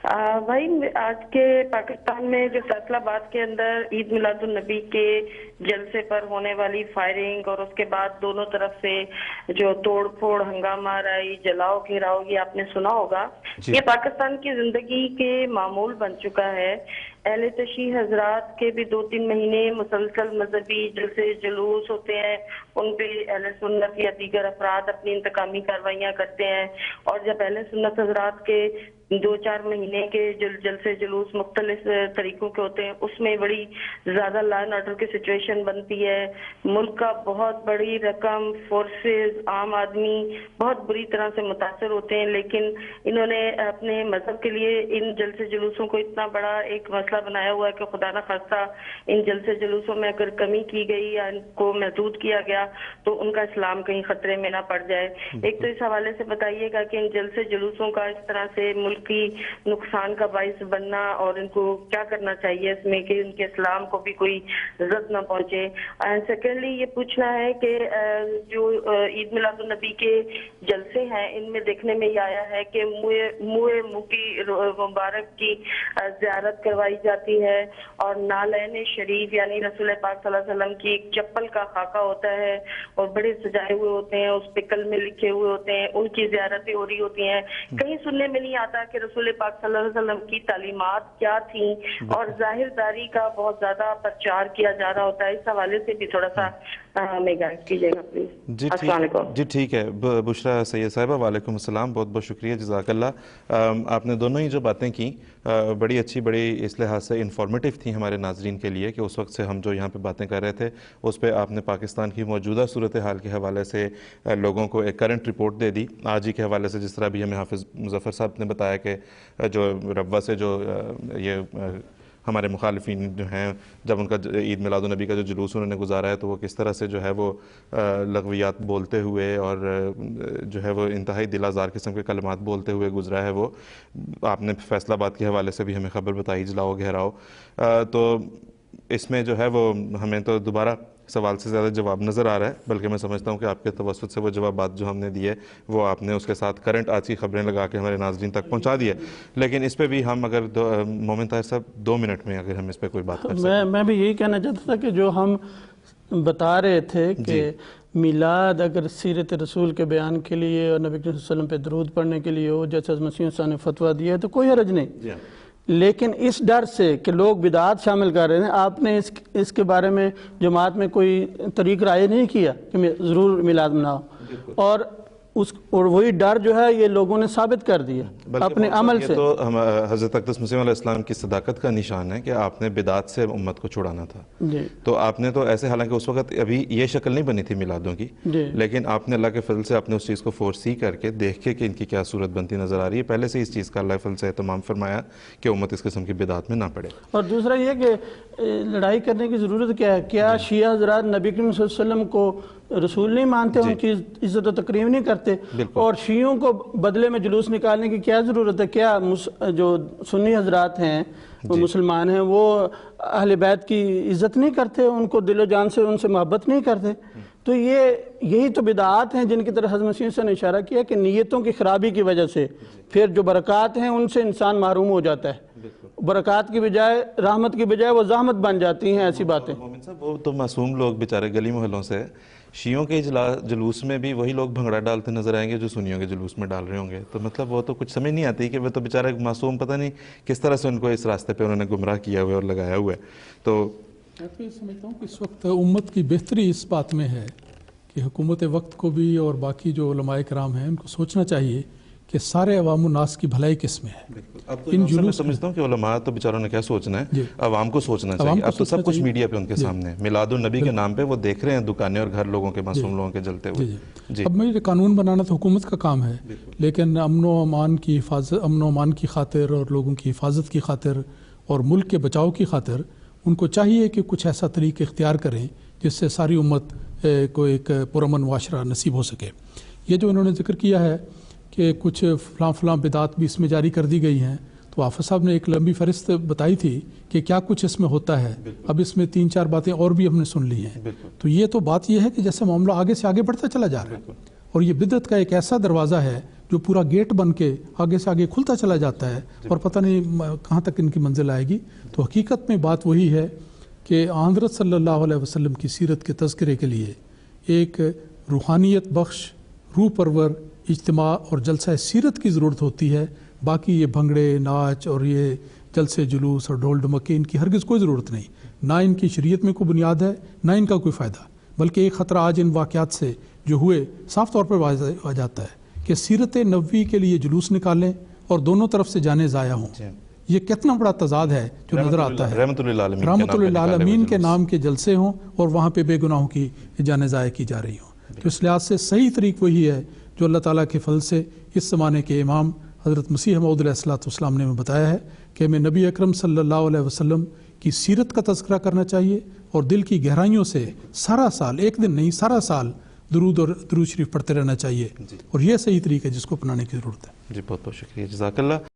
भाई, आज के पाकिस्तान में जो फैसलाबाद के अंदर ईद मिलादुन्नबी के जलसे पर होने वाली फायरिंग और उसके बाद दोनों तरफ से जो तोड़ फोड़, हंगामा राई, जलाओ घेराव, ये आपने सुना होगा। ये पाकिस्तान की जिंदगी के मामूल बन चुका है। अहले तशी हजरात के भी 2-3 महीने मुसलसल मजहबी जलसे जुलूस होते हैं, उन पे अहले सुन्नत या दीगर अफराद अपनी इंतकामी कार्रवाइयाँ करते हैं। और जब अहले सुन्नत हजरात के 2-4 महीने के जलसे जुलूस मुख्तलिफ तरीकों के होते हैं, उसमें बड़ी ज्यादा लॉ एंड ऑर्डर की सिचुएशन बनती है। मुल्क का बहुत बड़ी रकम, फोर्सेस, आम आदमी बहुत बुरी तरह से मुतासर होते हैं। लेकिन इन्होंने अपने मजहब के लिए इन जलसे जुलूसों को इतना बड़ा एक मसला बनाया हुआ है कि खुदा न खास्ता इन जलसे जुलूसों में अगर कमी की गई या इनको महदूद किया गया तो उनका इस्लाम कहीं खतरे में ना पड़ जाए। एक तो इस हवाले से बताइएगा कि इन जलसे जुलूसों का इस तरह से मुल्क की नुकसान का बाइस बनना और इनको क्या करना चाहिए इसमें कि उनके इस्लाम को भी कोई इज्जत न पहुंचे। एंड सेकेंडली ये पूछना है कि जो ईद मिलादुन्नबी के जलसे हैं, इनमें देखने में ये आया है कि मुँह की मुबारक की ज़ियारत करवाई जाती है और नालैन शरीफ यानी रसूल पाक सल्लल्लाहु अलैहि वसल्लम की एक चप्पल का खाका होता है और बड़े सजाए हुए होते हैं, उस पे कलमे लिखे हुए होते हैं, उनकी ज़ियारतें हो रही होती हैं। कहीं सुनने में नहीं आता कि रसूल पाक सल्लल्लाहु अलैहि वसल्लम की तालीमात क्या थी और जाहिरदारी का बहुत ज्यादा प्रचार किया जा रहा होता है। इस हवाले से भी थोड़ा सा हमें गाइड कीजिएगा प्लीज। जी ठीक है बुशरा सैयद साहिबा, वालेकुम अस्सलाम, बहुत बहुत शुक्रिया, जज़ाकल्लाह। आपने दोनों ही जो बातें की बड़ी अच्छी, बड़ी इस लिहाज से इंफॉर्मेटिव थी हमारे नाजरीन के लिए कि उस वक्त से हम जो यहाँ पे बातें कर रहे थे उस पर आपने पाकिस्तान की मौजूदा सूरत हाल के हवाले से लोगों को एक करंट रिपोर्ट दे दी। आज ही के हवाले से जिस तरह भी हमें हाफिज़ मुज़फ़्फ़र साहब ने बताया कि जो रब्वा से जो ये हमारे मुखालिफिन जो हैं, जब उनका ईद मिलादुन्नबी का जो जुलूस उन्होंने गुजारा है तो वो किस तरह से जो है वो लग़वियात बोलते हुए और जो है वो इंतहाई दिल आज़ार किस्म के कलमात बोलते हुए गुजरा है। वो आपने फैसलाबाद के हवाले से भी हमें ख़बर बताई, जलाओ घेराओ। तो इसमें जो है वो हमें तो दोबारा सवाल से ज़्यादा जवाब नज़र आ रहा है, बल्कि मैं समझता हूँ कि आपके तवस्सुत से वो जवाबात जो हमने दिए वो आपने उसके साथ करंट आज की खबरें लगा के हमारे नाज़रीन तक पहुँचा दिए। लेकिन इस पर भी हम अगर मोमिन ताहिर साहब 2 मिनट में अगर हम इस पर कोई बात कर सकें। मैं भी यही कहना चाहता था कि जो हम बता रहे थे कि मिलाद अगर सीरत रसूल के बयान के लिए और नबी सल्लल्लाहु अलैहि वसल्लम पे दरूद पढ़ने के लिए हो, जैसे मसीह साहब ने फतवा दिया है, तो कोई हरज नहीं। लेकिन इस डर से कि लोग बिदात शामिल कर रहे हैं, आपने इसके बारे में जमात में कोई तरीक़ राय नहीं किया कि ज़रूर मिलाद मनाओ, और वही डर जो है ये लोगों ने साबित कर दिया अपने अमल से। तो हम हज़रत अक़दस मसीह अलैहि इस्लाम की सदाकत का निशान है कि आपने बिदात से उम्मत को छुड़ाना था। तो आपने तो ऐसे, हालांकि उस वक्त अभी ये शक्ल नहीं बनी थी मिलादों की, लेकिन आपने अल्लाह के फजल से आपने उस चीज़ को फोरसी करके देख के कि इनकी क्या सूरत बनती नज़र आ रही है, पहले से इस चीज़ का अल्लाह के फजल से एहतमाम फरमाया कि उम्मत इस किस्म की बिदात में ना पड़े। और दूसरा ये कि लड़ाई करने की ज़रूरत क्या है? क्या शिया हज़रात नबी करीम सल्लल्लाहु अलैहि वसल्लम को रसूल नहीं मानते, उनकी इज्जत और तकरीम नहीं करते, और शियों को बदले में जुलूस निकालने की क्या ज़रूरत है? क्या जो सुन्नी हजरात हैं, वो मुसलमान हैं, वो अहले बैत की इज़्ज़त नहीं करते, उनको दिलो जान से उनसे मोहब्बत नहीं करते? तो यही तो बिदात हैं जिनकी तरफ हज़रत मसीह से ने इशारा किया कि नीयतों की खराबी की वजह से फिर जो बरक़ात हैं उनसे इंसान महरूम हो जाता है। बरक़ात की बजाय, रहमत की बजाय वो ज़हमत बन जाती हैं ऐसी बातें। मोमिन साहब, वो तो मासूम लोग बेचारे गली मोहल्लों से शियों के जुलूस में भी वही लोग भंगड़ा डालते नजर आएंगे जो सुन्नियों के जुलूस में डाल रहे होंगे। तो मतलब वो तो कुछ समझ नहीं आती कि वो तो बेचारे मासूम, पता नहीं किस तरह से उनको इस रास्ते पे उन्होंने गुमराह किया हुआ है और लगाया हुआ है। तो मैं तो ये समझता हूँ कि इस वक्त उम्मत की बेहतरी इस बात में है कि हुकूमत वक्त को भी और बाकी जो उलमाए कराम हैं उनको सोचना चाहिए कि सारे अवाम नास की भलाई किस में है। अब तो इन जुलूस समझता हूँ कि उलमा तो बेचारों ने क्या सोचना है, अवाम को सोचना चाहिए। अब तो सब कुछ मीडिया पे उनके सामने, मिलादुन नबी के नाम पे वो देख रहे हैं दुकानें और घर लोगों के, मासूम लोगों के जलते हुए। अब मुझे कानून बनाना तो हुकूमत का काम है, लेकिन अमन अमान की हिफाजत, अमन अमान की खातिर और लोगों की हिफाजत की खातिर और मुल्क के बचाव की खातिर उनको चाहिए कि कुछ ऐसा तरीक़ा इख्तियार करें जिससे सारी उम्मत को एक पुरअमन मुआशरा नसीब हो सके। ये जो इन्होंने जिक्र किया है कि कुछ फ़लाँ बिदात भी इसमें जारी कर दी गई हैं, तो आफिस साहब ने एक लंबी फहरिस्त बताई थी कि क्या कुछ इसमें होता है। अब इसमें 3-4 बातें और भी हमने सुन ली हैं। तो ये तो बात ये है कि जैसे मामला आगे से आगे बढ़ता चला जा रहा है, और ये बिदअत का एक ऐसा दरवाज़ा है جو پورا گیٹ بن کے آگے سے آگے کھلتا چلا جاتا ہے اور پتہ نہیں کہاں تک ان کی منزل آئے گی. تو حقیقت میں بات وہی ہے کہ حضرت صلی اللہ علیہ وسلم کی سیرت کے تذکرے کے لیے ایک روحانیت بخش روح پرور اجتماع اور جلسہ سیرت کی ضرورت ہوتی ہے. باقی یہ بھنگڑے ناچ اور یہ جلسے جلوس اور ڈھول ڈمکے ان کی ہرگز کوئی ضرورت نہیں. نہ ان کی شریعت میں کوئی بنیاد ہے نہ ان کا کوئی فائدہ. بلکہ ایک خطرہ آج ان واقعات سے جو ہوئے صاف طور پر واضح ہو جاتا ہے کہ سیرت نبوی کے لیے جلوس نکالیں اور دونوں طرف سے جانے ضائع ہوں. یہ کتنا بڑا تضاد ہے جو نظر آتا ہے. رحمت للعالمین کے نام کے جلسے ہوں اور وہاں پہ بے گناہوں کی جانیں ضائع کی جا رہی ہوں. تو اس لحاظ سے صحیح طریق وہی ہے جو اللہ تعالیٰ کے فضل سے اس زمانے کے امام حضرت مسیح موعود علیہ السلام نے بتایا ہے کہ ہمیں نبی اکرم صلی اللہ علیہ وسلم کی سیرت کا تذکرہ کرنا چاہیے اور دل کی گہرائیوں سے سارا سال، ایک دن نہیں سارا سال درود اور درود شریف پڑھتے رہنا چاہیے. اور یہ صحیح طریقہ ہے جس کو اپنانے کی ضرورت ہے. جی بہت بہت شکریہ، جزاک اللہ.